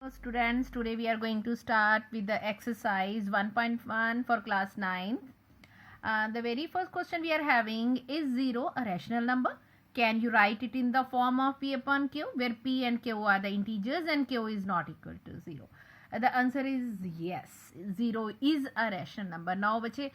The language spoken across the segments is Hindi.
Students, today we are going to start with the exercise 1.1 for class 9. The very first question we are having, is 0 a rational number? Can you write it in the form of p upon q, where p and q are the integers and q is not equal to 0? The answer is yes, 0 is a rational number. Now बच्चे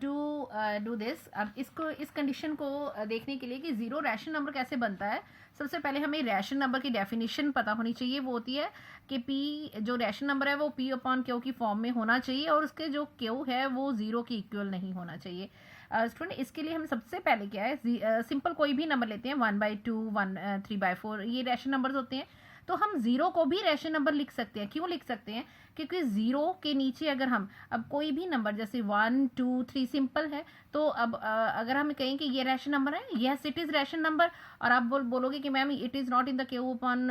to do this, अब इसको इस कंडीशन को देखने के लिए कि 0 रैशनल नंबर कैसे बनता है, सबसे पहले हमें रैशनल नंबर की डेफिनेशन पता होनी चाहिए. वो होती है कि p जो रैशनल नंबर है वो p अपॉन क्यू की फॉर्म में होना चाहिए और उसके जो क्यू है वो 0 की इक्वल नहीं होना चाहिए. स्टूडेंट इसके लिए हम सबसे पहले क्या है, सिंपल कोई भी नंबर लेते हैं, 1/2, 3/4, ये रैशनल नंबर्स होते हैं. तो हम 0 को भी रैशनल नंबर लिख सकते हैं. क्यों लिख सकते हैं? क्योंकि 0 के नीचे अगर हम अब कोई भी नंबर जैसे 1, 2, 3 सिंपल है, तो अब अगर हम कहें कि ये रैशनल नंबर है, yes it is rational number, और आप बोलोगे कि ma'am it is not in the Q upon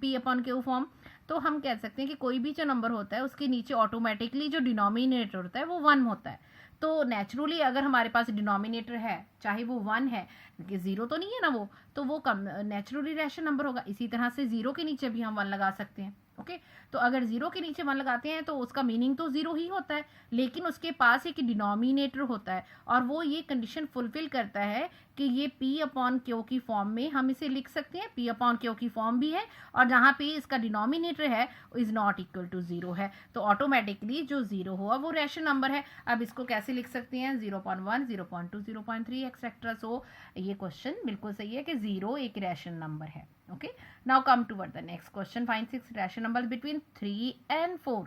P upon Q form, तो हम कह सकते हैं कि कोई भी जो नंबर होता है उसके नीचे ऑटोमेटिकली जो डिनोमिनेटर होता है वो 1 होता है. तो नेचुरली अगर हमारे पास डिनोमिनेटर है चाहे वो 1 है, क्योंकि 0 तो नहीं है ना वो, तो वो कम नेचुरली रैशनल नंबर होगा. इसी तरह से 0 के नीचे भी हम 1 लगा सकते हैं. ओके, तो अगर 0 के नीचे 1 लगाते हैं तो उसका मीनिंग तो 0 ही होता है, लेकिन उसके पास एक डिनोमिनेटर होता है और वो ये कंडीशन फुलफिल करता है कि ये p अपॉन क्यू की फॉर्म में हम इसे लिख सकते हैं. p अपॉन क्यू की फॉर्म भी है और जहाँ पे इसका डिनोमिनेटर है इज नॉट इक्वल टू 0 है, तो ऑटोमेटिकली जो 0 हुआ वो रैशनल नंबर है. अब इसको कैसे लिख सकते हैं? 0.1, 0.2, 0.3 एक्सेट्रा. सो ये क्वेश्चन बिल्कुल सही है कि 0 एक रैशनल नंबर है. Okay, now come toward the next question. Find 6 rational numbers between 3 and 4.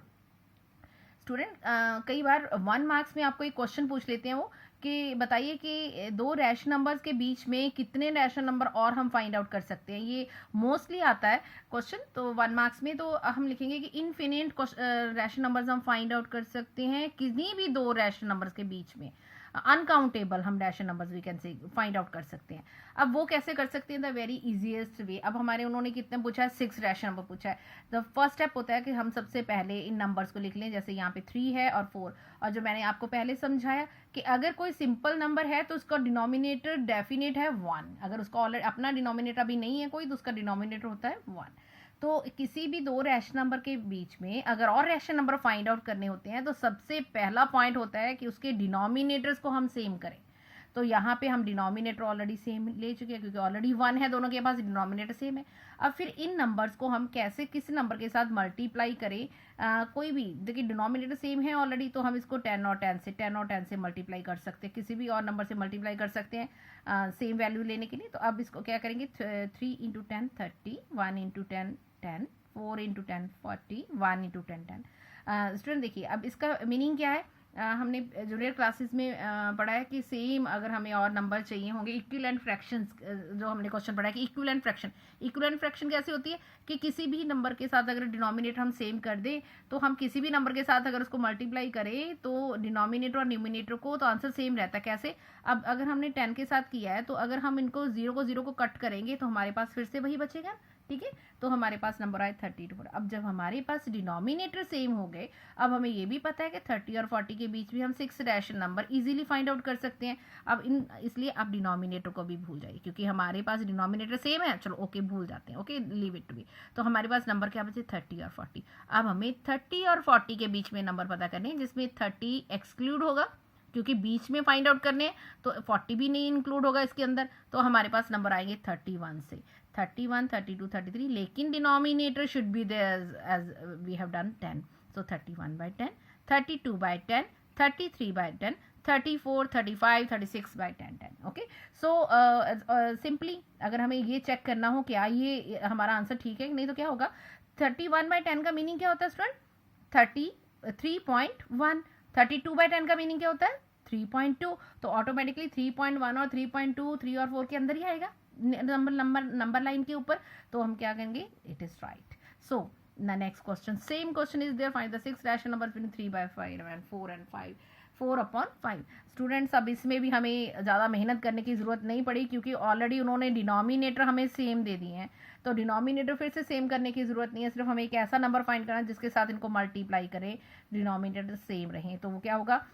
Student कई बार 1 मार्क्स में आपको एक क्वेश्चन पूछ लेते हैं वो कि बताइए कि दो रैशनल नंबर्स के बीच में कितने रैशनल नंबर और हम फाइंड आउट कर सकते हैं. ये मोस्टली आता है क्वेश्चन, तो 1 मार्क्स में तो हम लिखेंगे कि इनफिनिट रैशनल नंबर्स हम फाइंड आउट कर सकते हैं किसी भी दो रैशनल नंबर्स के बीच में. अनकाउंटेबल हम rational numbers we can say find out कर सकते हैं. अब वो कैसे कर सकते हैं? The very easiest way. अब हमारे उन्होंने कितने पूछा है? 6 रैशनल नंबर पूछा है. द फर्स्ट स्टेप होता है कि हम सबसे पहले इन नंबर्स को लिख लें, जैसे यहाँ पे 3 है और 4, और जो मैंने आपको पहले समझाया कि अगर कोई सिंपल नंबर है तो उसका डिनोमिनेटर डेफिनेट है 1. अगर उसका ऑलरेडी अपना डिनोमिनेटर अभी नहीं है कोई, तो उसका डिनोमिनेटर होता है 1. तो किसी भी दो रैशनल नंबर के बीच में अगर और रैशनल नंबर फाइंड आउट करने होते हैं तो सबसे पहला पॉइंट होता है कि उसके डिनोमिनेटर्स को हम सेम करें. तो यहाँ पे हम डिनोमिनेटर ऑलरेडी सेम ले चुके हैं क्योंकि ऑलरेडी 1 है, दोनों के पास डिनोमिनेटर सेम है. अब फिर इन नंबर्स को हम कैसे किस नंबर के साथ मल्टीप्लाई करें? कोई भी देखिए डिनोमिनेटर सेम है ऑलरेडी, तो हम इसको 10 और 10 से मल्टीप्लाई कर सकते हैं, किसी भी और नंबर से मल्टीप्लाई कर सकते हैं सेम वैल्यू लेने के लिए. तो अब इसको क्या करेंगे? 3 into 10 30, 1 into 10 10, 4 into 10 40, 1 into 10 10. Student देखिए अब इसका मीनिंग क्या है? हमने जूनियर क्लासेस में पढ़ा है कि सेम अगर हमें और नंबर चाहिए होंगे, इक्विवेलेंट फ्रैक्शंस, जो हमने क्वेश्चन पढ़ा है कि इक्विवेलेंट फ्रैक्शन कैसे होती है कि किसी भी नंबर के साथ अगर डिनोमिनेटर हम सेम कर दें तो हम किसी भी नंबर के साथ अगर उसको मल्टीप्लाई करें तो डिनोमिनेटर और न्यूमिनेटर को तो आंसर सेम रहता है. कैसे? अब अगर हमने 10 के साथ किया है तो अगर हम इनको 0 को कट करेंगे तो हमारे पास फिर से वही बचेगा. ठीक है, तो हमारे पास नंबर आए 32. अब जब हमारे पास डिनोमिनेटर सेम हो गए, अब हमें ये भी पता है कि 30 और 40 के बीच भी हम 6 rational number easily find out कर सकते हैं. अब इसलिए आप डिनोमिनेटर को भी भूल जाइए क्योंकि हमारे पास डिनोमिनेटर सेम है. चलो ओके, भूल जाते हैं. Okay, leave it to be. तो हमारे पास नंबर क्या बचे? 30 और 40. अब हमें 30 और 40 के बीच में नंबर पता करने हैं जिसमें 30 एक्सक्लूड होगा क्योंकि बीच में फाइंड आउट करने हैं, तो 40 भी नहीं इंक्लूड होगा इसके अंदर. तो हमारे पास नंबर आएंगे 31 से 31, 32, 33, लेकिन denominator should be there as we have done 10. So 31/10, 32/10, 33/10, 34, 35, 36/10. Okay, so simply अगर हमें ये चेक करना हो क्या ये हमारा आंसर ठीक है कि नहीं, तो क्या होगा? 31/10 का मीनिंग क्या होता है स्टूडेंट? 3.1. 32/10 का मीनिंग क्या होता है? 3.2. तो ऑटोमेटिकली 3.1 और 3.2 3 और 4 के अंदर ही आएगा नंबर लाइन के ऊपर. तो हम क्या करेंगे? It is right. So the next question, same question is there. Find the 6 rational numbers between 3/5 and 4 and 5. 4/5. Students अब इसमें भी हमें ज़्यादा मेहनत करने की ज़रूरत नहीं पड़ी क्योंकि ऑलरेडी उन्होंने डिनोमिनेटर हमें सेम दे दिए हैं, तो डिनोमिनेटर फिर से सेम करने की ज़रूरत नहीं है. सिर्फ हमें एक ऐसा नंबर फाइंड करना है जिसके साथ इनको मल्टीप्लाई करें, डिनोमिनेटर सेम रहें. तो वो क्या होगा?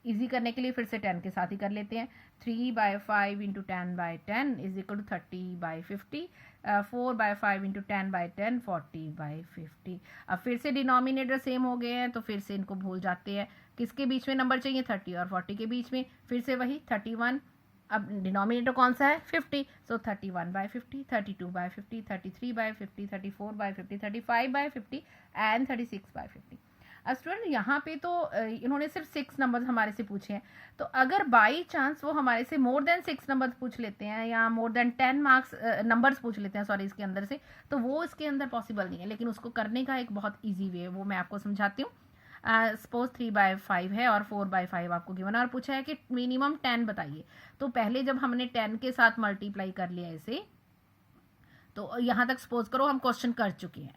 इजी करने के लिए फिर से 10 के साथ ही कर लेते हैं. 3/5 into 10/10 is equal to 30/50. 4/5 into 10/10 40/50. अब फिर से डिनोमिनेटर सेम हो गए हैं तो फिर से इनको भूल जाते हैं. किसके बीच में नंबर चाहिए? 30 और 40 के बीच में. फिर से वही 31. अब डिनोमिनेटर कौन सा है? 50. सो 31/50, 32/50, 33/50, 34/50, 35/50 एंड 36/50. अब स्टूडेंट यहाँ पे तो इन्होंने सिर्फ 6 नंबर्स हमारे से पूछे हैं. तो अगर बाई चांस वो हमारे से मोर देन 6 नंबर्स पूछ लेते हैं या मोर देन 10 मार्क्स नंबर्स पूछ लेते हैं सॉरी इसके अंदर से, तो वो इसके अंदर पॉसिबल नहीं है. लेकिन उसको करने का एक बहुत ईजी वे है, वो मैं आपको समझाती हूँ. सपोज 3/5 है और 4/5 आपको गिवन और पूछा है कि मिनिमम 10 बताइए. तो पहले जब हमने 10 के साथ मल्टीप्लाई कर लिया इसे, तो यहाँ तक सपोज करो हम क्वेश्चन कर चुके हैं.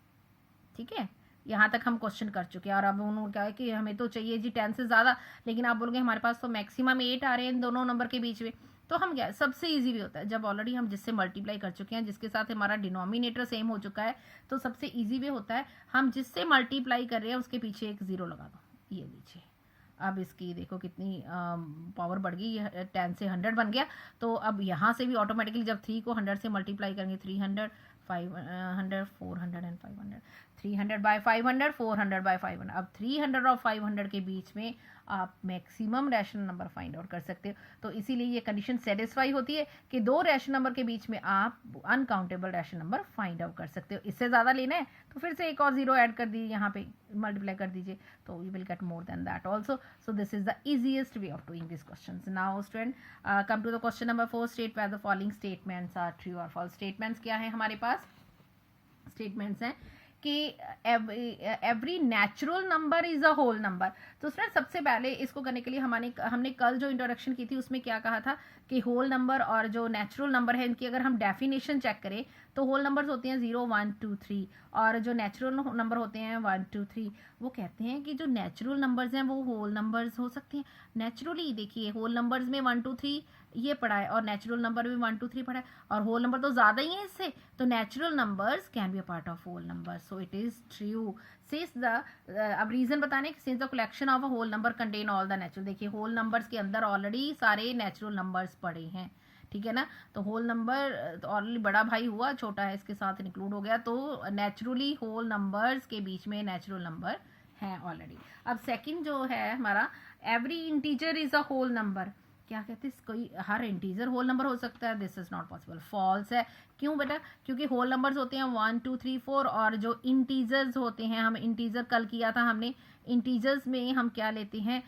ठीक है, यहाँ तक हम क्वेश्चन कर चुके हैं. और अब उन्होंने कहा है कि हमें तो चाहिए जी 10 से ज़्यादा, लेकिन आप बोलोगे हमारे पास तो मैक्सिमम 8 आ रहे हैं इन दोनों नंबर के बीच में. तो हम क्या, सबसे इजी भी होता है जब ऑलरेडी हम जिससे मल्टीप्लाई कर चुके हैं, जिसके साथ हमारा डिनोमिनेटर सेम हो चुका है, तो सबसे इजी वे होता है हम जिससे मल्टीप्लाई कर रहे हैं उसके पीछे एक 0 लगा दो. ये लीजिए, अब इसकी देखो कितनी पावर बढ़ गई. 10 से 100 बन गया. तो अब यहाँ से भी ऑटोमेटिकली जब 3 को 100 से मल्टीप्लाई करेंगे, 300, 500, 400 एंड 500, 300/500, 400/500. अब 300 और 500 के बीच में आप maximum rational number find out कर सकते हो. तो इसीलिए ये कंडीशन सेटिस्फाई होती है कि 2 रैशनल नंबर के बीच में आप uncountable rational number find out कर सकते हो. इससे ज़्यादा लेना है तो फिर से एक और 0 ऐड कर दीजिए, यहाँ पे मल्टीप्लाई कर दीजिए, तो you will get more than that also. So this is the easiest way of doing this question. Now student come to the question number 4. State where the following statements are true और फॉल्स. स्टेटमेंट्स क्या है हमारे पास? स्टेटमेंट्स हैं कि every natural number is a whole number. तो स्टूडेंट सबसे पहले इसको करने के लिए हमने कल जो इंट्रोडक्शन की थी उसमें क्या कहा था कि होल नंबर और जो नेचुरल नंबर है इनकी अगर हम डेफिनेशन चेक करें तो होल नंबर्स होते हैं 0, 1, 2, 3 और जो नेचुरल नंबर होते हैं 1, 2, 3. वो कहते हैं कि जो नेचुरल नंबर्स हैं वो होल नंबर्स हो सकते हैं. नेचुरली देखिए होल नंबर्स में 1, 2, 3 ये पढ़ा है और नेचुरल नंबर में 1, 2, 3 पढ़ा है और होल नंबर तो ज़्यादा ही है इससे. तो natural numbers can be a part of whole number. So it is true. Since the अब रीजन बताने कि since the collection of a whole number contain all the natural. देखिए होल नंबर्स के अंदर ऑलरेडी सारे नेचुरल नंबर्स पड़े हैं. ठीक है ना. तो होल नंबर ऑलरेडी बड़ा भाई हुआ, छोटा है इसके साथ इंक्लूड हो गया. तो नेचुरली होल नंबर्स के बीच में नेचुरल नंबर हैं ऑलरेडी. अब सेकंड जो है हमारा, every integer is a whole number. क्या कहते हैं, कोई हर इंटीजर होल नंबर हो सकता है? This is not possible. False है. क्यों बेटा? क्योंकि होल नंबर्स होते हैं 1, 2, 3, 4 और जो इंटीजर्स होते हैं, हम इंटीजर कल किया था हमने, इंटीजर्स में हम क्या लेते हैं,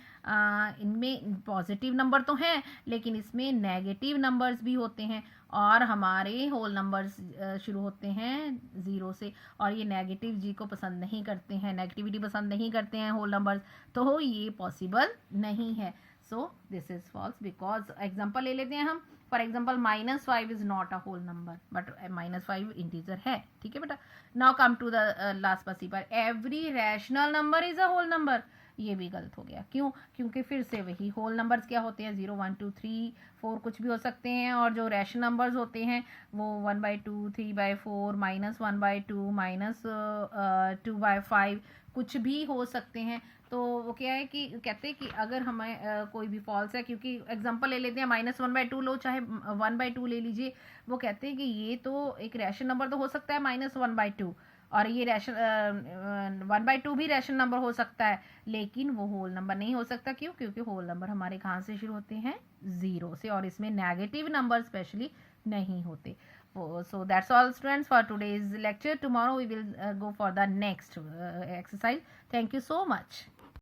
इनमें पॉजिटिव नंबर तो हैं लेकिन इसमें नेगेटिव नंबर्स भी होते हैं और हमारे होल नंबर्स शुरू होते हैं 0 से और ये नेगेटिव जी को पसंद नहीं करते हैं, नेगेटिविटी पसंद नहीं करते हैं होल नंबर्स. तो ये पॉसिबल नहीं है. So this is false. Because example ले लेते हैं हम. For example -5 is not a whole number but -5 integer है. ठीक है बेटा. Now come to the last possible. Every rational number is a whole number. ये भी गलत हो गया. क्यों? क्योंकि फिर से वही होल नंबर्स क्या होते हैं, 0, 1, 2, 3, 4 कुछ भी हो सकते हैं और जो रैशनल नंबर्स होते हैं वो 1/2, 3/4, -1/2, -2/5 कुछ भी हो सकते हैं. तो वो क्या है कि कहते हैं कि अगर हमें कोई भी फॉल्स है, क्योंकि एग्जांपल ले लेते हैं -1/2 लो चाहे 1/2 ले लीजिए, वो कहते हैं कि ये तो एक रैशनल नंबर तो हो सकता है -1/2 और ये 1/2 भी रैशनल नंबर हो सकता है लेकिन वो होल नंबर नहीं हो सकता. क्यों? क्योंकि होल नंबर हमारे कहाँ से शुरू होते हैं, 0 से, और इसमें नेगेटिव नंबर स्पेशली नहीं होते. So that's all students for today's lecture. Tomorrow we will go for the next exercise. Thank you so much.